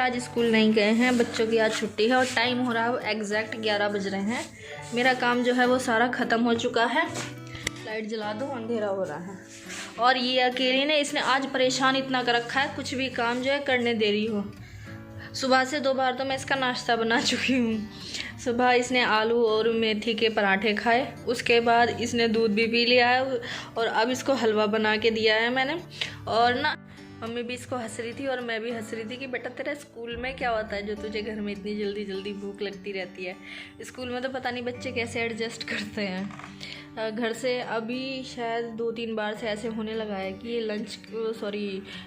आज स्कूल नहीं गए हैं, बच्चों की आज छुट्टी है और टाइम हो रहा है एग्जैक्ट 11 बज रहे हैं। मेरा काम जो है वो सारा ख़त्म हो चुका है। लाइट जला दो, अंधेरा हो रहा है। और ये अकेली ने इसने आज परेशान इतना कर रखा है, कुछ भी काम जो है करने दे रही हो। सुबह से 2 बार तो मैं इसका नाश्ता बना चुकी हूँ। सुबह इसने आलू और मेथी के पराठे खाए, उसके बाद इसने दूध भी पी लिया है और अब इसको हलवा बना के दिया है मैंने। और ना मम्मी भी इसको हंस रही थी और मैं भी हंस रही थी कि बेटा तेरा स्कूल में क्या होता है जो तुझे घर में इतनी जल्दी जल्दी भूख लगती रहती है। स्कूल में तो पता नहीं बच्चे कैसे एडजस्ट करते हैं। घर से अभी शायद 2-3 बार से ऐसे होने लगा है कि ये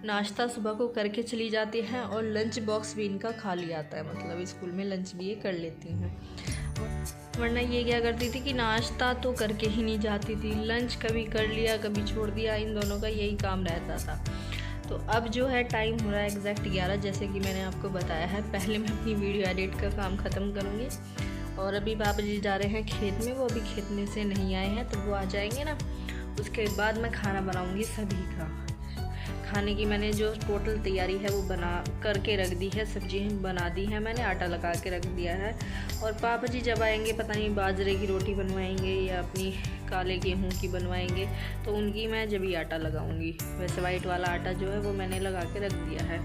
नाश्ता सुबह को करके चली जाती हैं और लंच बॉक्स भी इनका खाली आता है, मतलब स्कूल में लंच भी ये कर लेती हैं। वरना ये क्या करती थी कि नाश्ता तो करके ही नहीं जाती थी, लंच कभी कर लिया कभी छोड़ दिया, इन दोनों का यही काम रहता था। तो अब जो है टाइम हो रहा है एग्जैक्ट 11, जैसे कि मैंने आपको बताया है। पहले मैं अपनी वीडियो एडिट का काम ख़त्म करूँगी और अभी पापा जी जा रहे हैं खेत में, वो अभी खेत में से नहीं आए हैं, तो वो आ जाएंगे ना, उसके बाद मैं खाना बनाऊँगी सभी का। खाने की मैंने जो टोटल तैयारी है वो बना करके रख दी है, सब्जी बना दी है मैंने, आटा लगा के रख दिया है। और पापा जी जब आएंगे पता नहीं बाजरे की रोटी बनवाएंगे या अपनी काले गेहूं की बनवाएंगे, तो उनकी मैं जब ही आटा लगाऊंगी। वैसे वाइट वाला आटा जो है वो मैंने लगा के रख दिया है।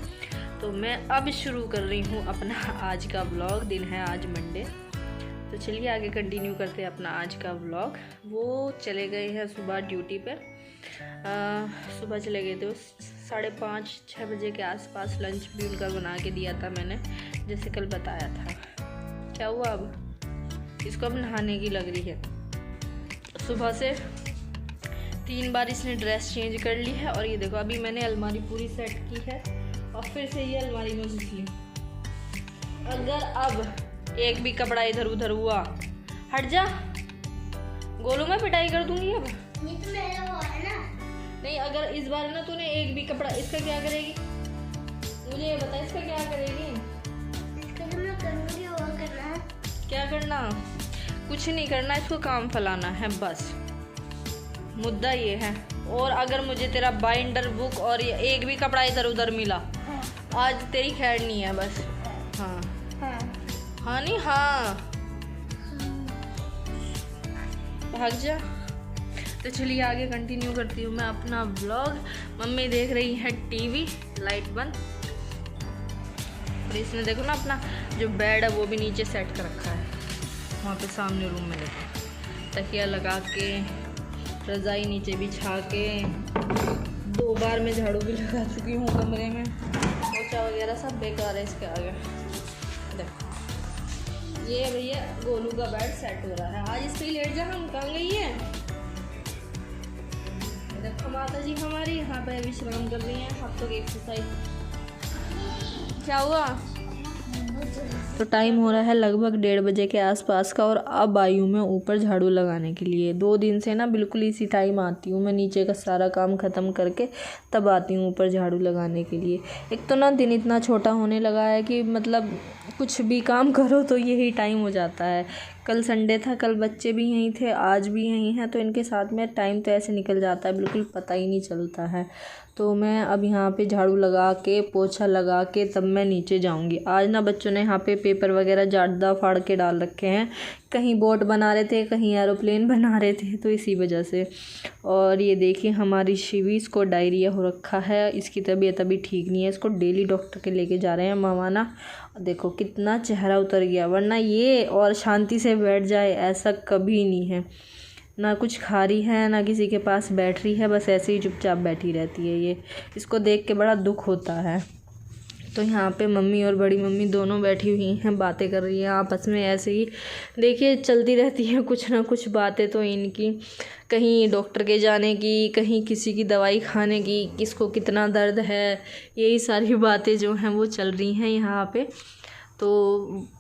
तो मैं अब शुरू कर रही हूँ अपना आज का व्लॉग। दिन है आज मंडे, तो चलिए आगे कंटिन्यू करते हैं अपना आज का व्लॉग। वो चले गए हैं सुबह ड्यूटी पर, सुबह चले गए थे वो 5:30-6 बजे के आसपास। लंच भी उनका बना के दिया था मैंने, जैसे कल बताया था। क्या हुआ, अब इसको अब नहाने की लग रही है। सुबह से 3 बार इसने ड्रेस चेंज कर ली है और ये देखो अभी मैंने अलमारी पूरी सेट की है और फिर से ये अलमारी में घुस ली। अगर अब एक भी कपड़ा इधर उधर हुआ, हट जा, गोलू मैं पिटाई कर दूंगी। अब ये तो मेरा वो है ना। नहीं, अगर इस बार ना तूने एक भी कपड़ा, इसका क्या करेगी मुझे ये बता, इसका क्या करेगी? इसका तो मैं करूँगी, वो करना है। क्या करना? कुछ नहीं करना, इसको काम फैलाना है बस, मुद्दा ये है। और अगर मुझे तेरा बाइंडर बुक और एक भी कपड़ा इधर उधर मिला, आज तेरी खैर नहीं है बस। हाँ हाँ हाँ, नहीं हाँ, भाग जा। तो चलिए आगे कंटिन्यू करती हूँ मैं अपना व्लॉग। मम्मी देख रही है टीवी, लाइट बंद। और इसने देखो ना अपना जो बेड है वो भी नीचे सेट कर रखा है, वहाँ पे सामने रूम में देखो, तकिया लगा के, रज़ाई नीचे बिछा के। 2 बार मैं झाड़ू भी लगा चुकी हूँ कमरे में, पोछा वगैरह सब बेकार है इसके आगे। देखो ये भैया गोलू का बेड सेट हो रहा है। आज इस पर लेट जा, हम कहाँ गई है। देखो माता जी हमारी यहाँ पे विश्राम कर रही हैं, हाथों की एक्सरसाइज। क्या हुआ? तो टाइम हो रहा है लगभग 1:30 बजे के आसपास का और अब आई हूँ मैं ऊपर झाड़ू लगाने के लिए। 2 दिन से ना बिल्कुल इसी टाइम आती हूँ मैं, नीचे का सारा काम ख़त्म करके तब आती हूँ ऊपर झाड़ू लगाने के लिए। एक तो ना दिन इतना छोटा होने लगा है कि मतलब कुछ भी काम करो तो यही टाइम हो जाता है। कल संडे था, कल बच्चे भी यहीं थे, आज भी यहीं हैं, तो इनके साथ में टाइम तो ऐसे निकल जाता है बिल्कुल पता ही नहीं चलता है। तो मैं अब यहाँ पे झाड़ू लगा के, पोछा लगा के तब मैं नीचे जाऊँगी। आज ना बच्चों ने यहाँ पे पेपर वगैरह ज़्यादा फाड़ के डाल रखे हैं, कहीं बोट बना रहे थे, कहीं एरोप्लेन बना रहे थे, तो इसी वजह से। और ये देखिए हमारी शिवी, इसको डायरिया हो रखा है, इसकी तबीयत अभी ठीक नहीं है, इसको डेली डॉक्टर के लेके जा रहे हैं मामा ना। देखो कितना चेहरा उतर गया, वरना ये और शांति से बैठ जाए ऐसा कभी नहीं है। ना कुछ खा रही है, ना किसी के पास बैठ रही है, बस ऐसे ही चुपचाप बैठी रहती है ये। इसको देख के बड़ा दुख होता है। तो यहाँ पे मम्मी और बड़ी मम्मी दोनों बैठी हुई हैं, बातें कर रही हैं आपस में, ऐसे ही देखिए चलती रहती हैं कुछ ना कुछ बातें तो इनकी, कहीं डॉक्टर के जाने की, कहीं किसी की दवाई खाने की, किसको कितना दर्द है, यही सारी बातें जो हैं वो चल रही हैं यहाँ पे। तो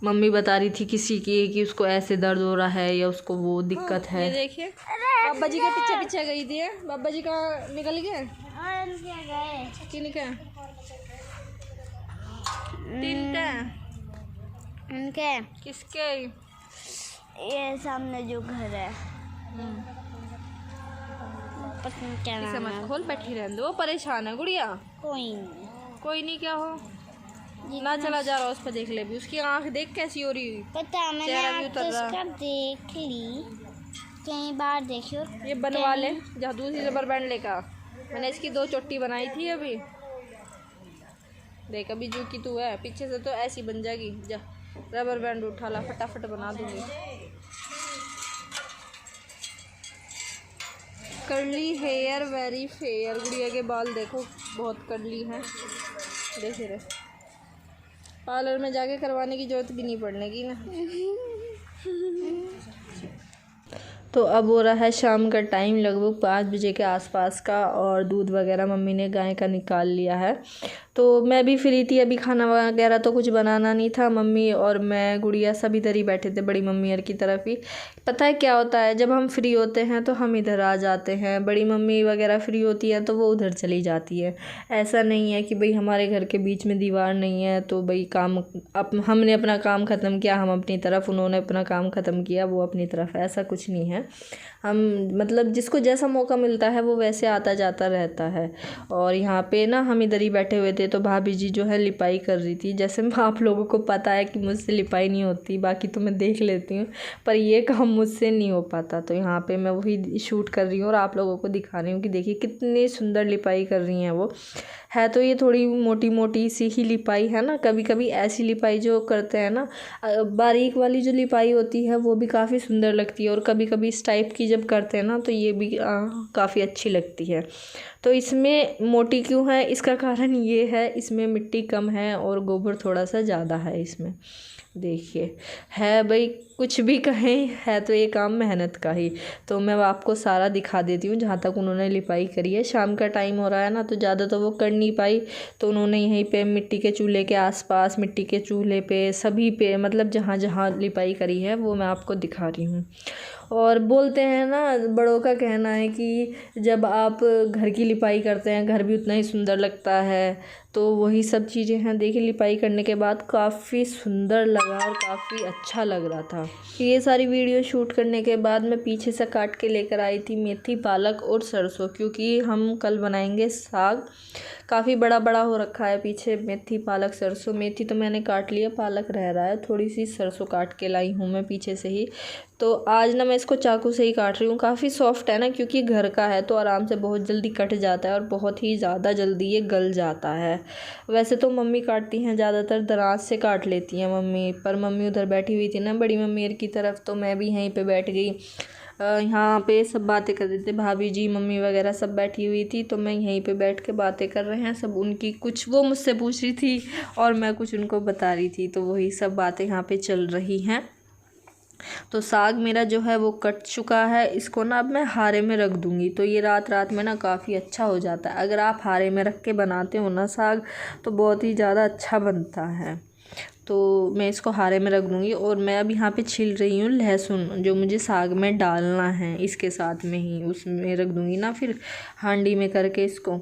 मम्मी बता रही थी किसी की कि उसको ऐसे दर्द हो रहा है या उसको वो दिक्कत है। ये देखिए बाबा जी के पीछे पीछे गई थी, बाबा जी का निकल गए कि निकल उनके किसके? ये सामने जो घर है, पता नहीं क्या नाम है। खोल बैठी रहने दो, वो परेशान है गुड़िया। कोई नहीं, कोई नहीं, क्या हो? ना चला जा रहा उस पर देख ले भी, उसकी आंख देख कैसी हो रही हुई, पता मैंने चेहरा भी आँख उतर तो रहा। उसका देख ली कई बार देखी और ये बनवा ले जहाँ दूसरी रबर बैंड लेकर। मैंने इसकी 2 चोटी बनाई थी अभी, देख अभी जो की तू है पीछे से तो ऐसी बन जाएगी। जा रबर बैंड उठा ला, फटाफट बना दूंगी। कर्ली हेयर वेरी फेयर, गुड़िया के बाल देखो बहुत कर्ली हैं, देख रहे। पार्लर में जाके करवाने की जरूरत भी नहीं पड़ने की ना। तो अब हो रहा है शाम का टाइम, लगभग 5 बजे के आसपास का, और दूध वगैरह मम्मी ने गाय का निकाल लिया है। तो मैं भी फ्री थी, अभी खाना वगैरह तो कुछ बनाना नहीं था। मम्मी और मैं गुड़िया सब इधर ही बैठे थे, बड़ी मम्मी और की तरफ ही। पता है क्या होता है, जब हम फ्री होते हैं तो हम इधर आ जाते हैं, बड़ी मम्मी वगैरह फ्री होती है तो वो उधर चली जाती है। ऐसा नहीं है कि भाई हमारे घर के बीच में दीवार नहीं है तो भाई काम हमने अपना काम ख़त्म किया हम अपनी तरफ, उन्होंने अपना काम ख़त्म किया वो अपनी तरफ, ऐसा कुछ नहीं है। हम मतलब जिसको जैसा मौका मिलता है वो वैसे आता जाता रहता है। और यहाँ पे ना हम इधर ही बैठे हुए थे, तो भाभी जी जो है लिपाई कर रही थी। जैसे आप लोगों को पता है कि मुझसे लिपाई नहीं होती, बाकी तो मैं देख लेती हूँ, पर ये काम मुझसे नहीं हो पाता। तो यहाँ पे मैं वही शूट कर रही हूँ और आप लोगों को दिखा रही हूँ कि देखिए कितनी सुंदर लिपाई कर रही हैं वो। है तो ये थोड़ी मोटी मोटी सी ही लिपाई है ना, कभी कभी ऐसी लिपाई जो करते हैं ना, बारीक वाली जो लिपाई होती है वो भी काफ़ी सुंदर लगती है, और कभी कभी इस टाइप की जब करते हैं ना तो ये भी काफ़ी अच्छी लगती है। तो इसमें मोटी क्यों है, इसका कारण ये है इसमें मिट्टी कम है और गोबर थोड़ा सा ज़्यादा है इसमें। देखिए है भाई, कुछ भी कहें है तो ये काम मेहनत का ही। तो मैं आपको सारा दिखा देती हूँ जहाँ तक उन्होंने लिपाई करी है। शाम का टाइम हो रहा है ना तो ज़्यादा तो वो कर नहीं पाई, तो उन्होंने यहीं पे मिट्टी के चूल्हे के आसपास, मिट्टी के चूल्हे पे, सभी पे, मतलब जहाँ जहाँ लिपाई करी है वो मैं आपको दिखा रही हूँ। और बोलते हैं ना, बड़ों का कहना है कि जब आप घर की लिपाई करते हैं घर भी उतना ही सुंदर लगता है, तो वही सब चीज़ें हैं। देखिए लिपाई करने के बाद काफ़ी सुंदर लगा और काफ़ी अच्छा लग रहा था। ये सारी वीडियो शूट करने के बाद मैं पीछे से काट के लेकर आई थी मेथी, पालक और सरसों, क्योंकि हम कल बनाएंगे साग। काफ़ी बड़ा बड़ा हो रखा है पीछे मेथी, पालक, सरसों। मेथी तो मैंने काट लिया, पालक रह रहा है, थोड़ी सी सरसों काट के लाई हूँ मैं पीछे से ही। तो आज ना मैं इसको चाकू से ही काट रही हूँ। काफ़ी सॉफ्ट है ना, क्योंकि घर का है तो आराम से बहुत जल्दी कट जाता है और बहुत ही ज़्यादा जल्दी ये गल जाता है। वैसे तो मम्मी काटती हैं, ज़्यादातर दराज से काट लेती हैं मम्मी, पर मम्मी उधर बैठी हुई थी ना बड़ी मम्मी की तरफ, तो मैं भी यहीं पे बैठ गई। यहाँ पे सब बातें कर रहे थे, भाभी जी मम्मी वगैरह सब बैठी हुई थी, तो मैं यहीं पे बैठ के बातें कर रहे हैं सब। उनकी कुछ वो मुझसे पूछ रही थी और मैं कुछ उनको बता रही थी, तो वही सब बातें यहाँ पे चल रही हैं। तो साग मेरा जो है वो कट चुका है, इसको ना अब मैं हारे में रख दूँगी, तो ये रात रात में ना काफ़ी अच्छा हो जाता है। अगर आप हारे में रख के बनाते हो ना साग तो बहुत ही ज़्यादा अच्छा बनता है। तो मैं इसको हारे में रख दूँगी। और मैं अब यहाँ पे छील रही हूँ लहसुन, जो मुझे साग में डालना है, इसके साथ में ही उसमें रख दूँगी ना फिर हांडी में करके इसको।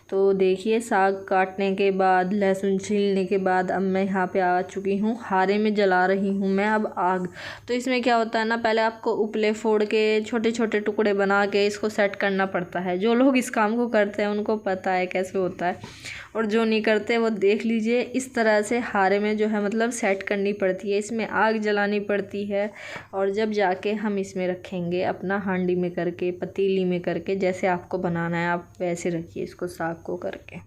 तो देखिए साग काटने के बाद, लहसुन छीलने के बाद अब मैं यहाँ पे आ चुकी हूँ, हारे में जला रही हूँ मैं अब आग। तो इसमें क्या होता है ना, पहले आपको उपले फोड़ के छोटे छोटे टुकड़े बना के इसको सेट करना पड़ता है। जो लोग इस काम को करते हैं उनको पता है कैसे होता है, और जो नहीं करते वो देख लीजिए। इस तरह से हारे में जो है मतलब सेट करनी पड़ती है, इसमें आग जलानी पड़ती है, और जब जाके हम इसमें रखेंगे अपना हांडी में करके, पतीली में करके, जैसे आपको बनाना है आप वैसे रखिए इसको साग को करके।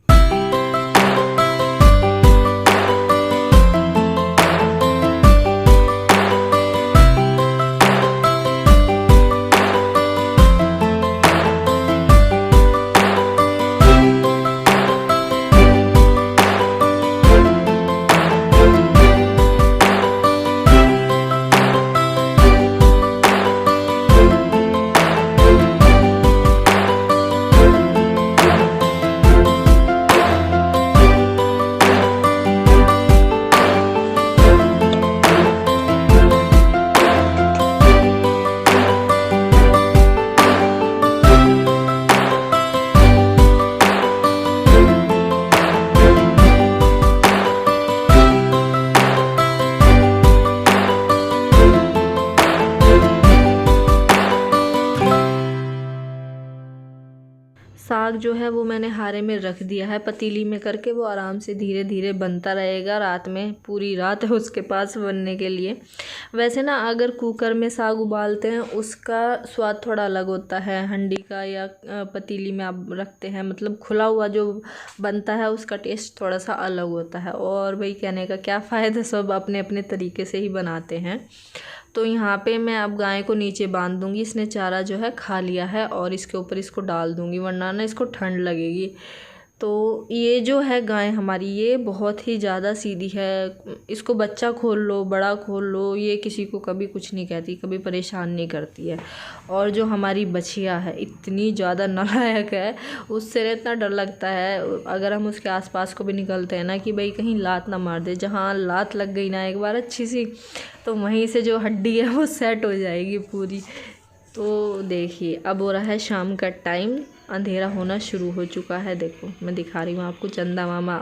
साग जो है वो मैंने हारे में रख दिया है पतीली में करके, वो आराम से धीरे धीरे बनता रहेगा। रात में पूरी रात है उसके पास बनने के लिए। वैसे ना अगर कुकर में साग उबालते हैं उसका स्वाद थोड़ा अलग होता है, हंडी का या पतीली में आप रखते हैं, मतलब खुला हुआ जो बनता है उसका टेस्ट थोड़ा सा अलग होता है। और भाई कहने का क्या फ़ायदा, सब अपने अपने तरीके से ही बनाते हैं। तो यहाँ पे मैं अब गाय को नीचे बांध दूँगी, इसने चारा जो है खा लिया है, और इसके ऊपर इसको डाल दूँगी वरना ना इसको ठंड लगेगी। तो ये जो है गाय हमारी, ये बहुत ही ज़्यादा सीधी है। इसको बच्चा खोल लो, बड़ा खोल लो, ये किसी को कभी कुछ नहीं कहती, कभी परेशान नहीं करती है। और जो हमारी बछिया है इतनी ज़्यादा नालायक है, उससे इतना डर लगता है अगर हम उसके आसपास को भी निकलते हैं ना कि भाई कहीं लात ना मार दे। जहाँ लात लग गई ना एक बार अच्छी सी, तो वहीं से जो हड्डी है वो सेट हो जाएगी पूरी। तो देखिए अब हो रहा है शाम का टाइम, अंधेरा होना शुरू हो चुका है। देखो मैं दिखा रही हूँ आपको, चंदा मामा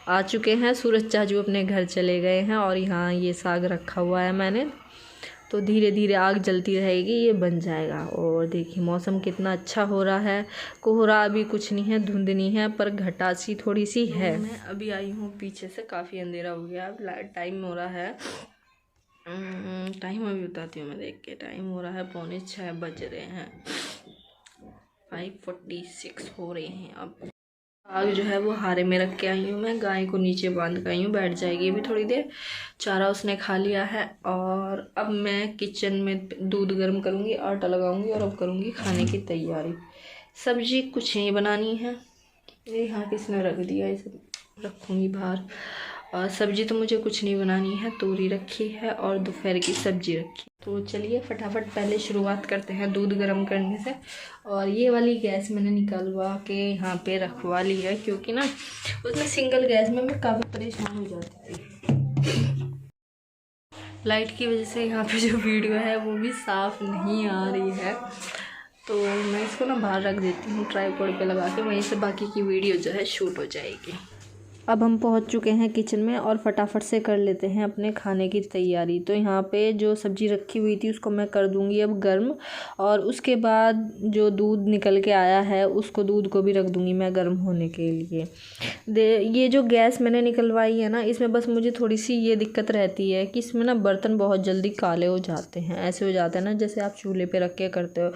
आ चुके हैं, सूरज चाचू अपने घर चले गए हैं, और यहाँ ये साग रखा हुआ है मैंने। तो धीरे धीरे आग जलती रहेगी, ये बन जाएगा। और देखिए मौसम कितना अच्छा हो रहा है, कोहरा अभी कुछ नहीं है, धुंध नहीं है, पर घटा सी थोड़ी सी है। मैं अभी आई हूँ पीछे से, काफ़ी अंधेरा हो गया, अब टाइम हो रहा है, टाइम अभी बताती हूँ मैं देख के, टाइम हो रहा है 5:45 बज रहे हैं, 5:46 हो रहे हैं। अब आग जो है वो हारे में रख के आई हूँ मैं, गाय को नीचे बांध के आई हूँ, बैठ जाएगी अभी थोड़ी देर, चारा उसने खा लिया है। और अब मैं किचन में दूध गर्म करूँगी, आटा लगाऊँगी, और अब करूँगी खाने की तैयारी। सब्जी कुछ नहीं बनानी है, ये यहाँ किसने रख दिया, इसे रखूँगी बाहर। और सब्जी तो मुझे कुछ नहीं बनानी है, तोरी रखी है और दोपहर की सब्जी रखी। तो चलिए फटाफट पहले शुरुआत करते हैं दूध गर्म करने से। और ये वाली गैस मैंने निकालवा के यहाँ पे रखवा ली है, क्योंकि ना उसमें सिंगल गैस में मैं काफ़ी परेशान हो जाती थी। लाइट की वजह से यहाँ पे जो वीडियो है वो भी साफ नहीं आ रही है, तो मैं इसको ना बाहर रख देती हूँ ट्राइपॉड पे लगा के, वहीं से बाकी की वीडियो जो है शूट हो जाएगी। अब हम पहुंच चुके हैं किचन में, और फटाफट से कर लेते हैं अपने खाने की तैयारी। तो यहाँ पे जो सब्ज़ी रखी हुई थी उसको मैं कर दूँगी अब गर्म, और उसके बाद जो दूध निकल के आया है उसको, दूध को भी रख दूँगी मैं गर्म होने के लिए। ये जो गैस मैंने निकलवाई है ना, इसमें बस मुझे थोड़ी सी ये दिक्कत रहती है कि इसमें ना बर्तन बहुत जल्दी काले हो जाते हैं, ऐसे हो जाते हैं ना जैसे आप चूल्हे पे रख के करते हो।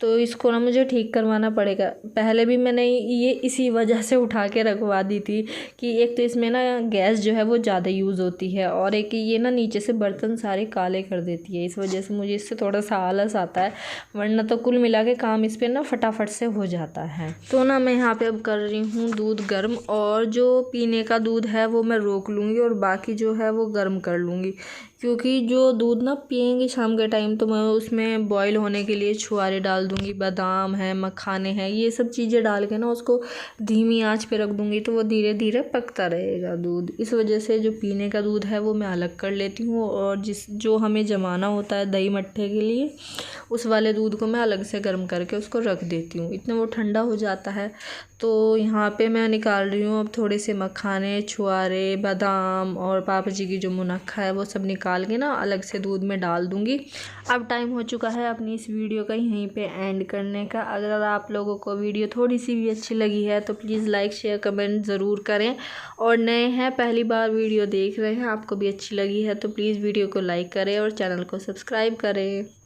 तो इसको ना मुझे ठीक करवाना पड़ेगा। पहले भी मैंने ये इसी वजह से उठा के रखवा दी थी कि एक तो इसमें ना गैस जो है वो ज़्यादा यूज़ होती है, और एक ये ना नीचे से बर्तन सारे काले कर देती है, इस वजह से मुझे इससे थोड़ा सा आलस आता है, वरना तो कुल मिला के काम इस पर ना फटाफट से हो जाता है। तो ना मैं यहाँ पे अब कर रही हूँ दूध गर्म, और जो पीने का दूध है वो मैं रोक लूँगी और बाकी जो है वो गर्म कर लूँगी, क्योंकि जो दूध ना पियेंगे शाम के टाइम तो मैं उसमें बॉईल होने के लिए छुआरे डाल दूँगी, बादाम है, मखाने हैं, ये सब चीज़ें डाल के ना उसको धीमी आंच पे रख दूँगी, तो वो धीरे धीरे पकता रहेगा दूध। इस वजह से जो पीने का दूध है वो मैं अलग कर लेती हूँ, और जो हमें जमाना होता है दही मट्ठे के लिए, उस वाले दूध को मैं अलग से गर्म करके उसको रख देती हूँ, इतना वो ठंडा हो जाता है। तो यहाँ पे मैं निकाल रही हूँ अब थोड़े से मखाने, छुआरे, बादाम और पापा जी की जो मुनक्खा है वो सब निकाल के ना अलग से दूध में डाल दूँगी। अब टाइम हो चुका है अपनी इस वीडियो का यहीं पे एंड करने का। अगर आप लोगों को वीडियो थोड़ी सी भी अच्छी लगी है तो प्लीज़ लाइक शेयर कमेंट ज़रूर करें, और नए हैं पहली बार वीडियो देख रहे हैं, आपको भी अच्छी लगी है तो प्लीज़ वीडियो को लाइक करें और चैनल को सब्सक्राइब करें।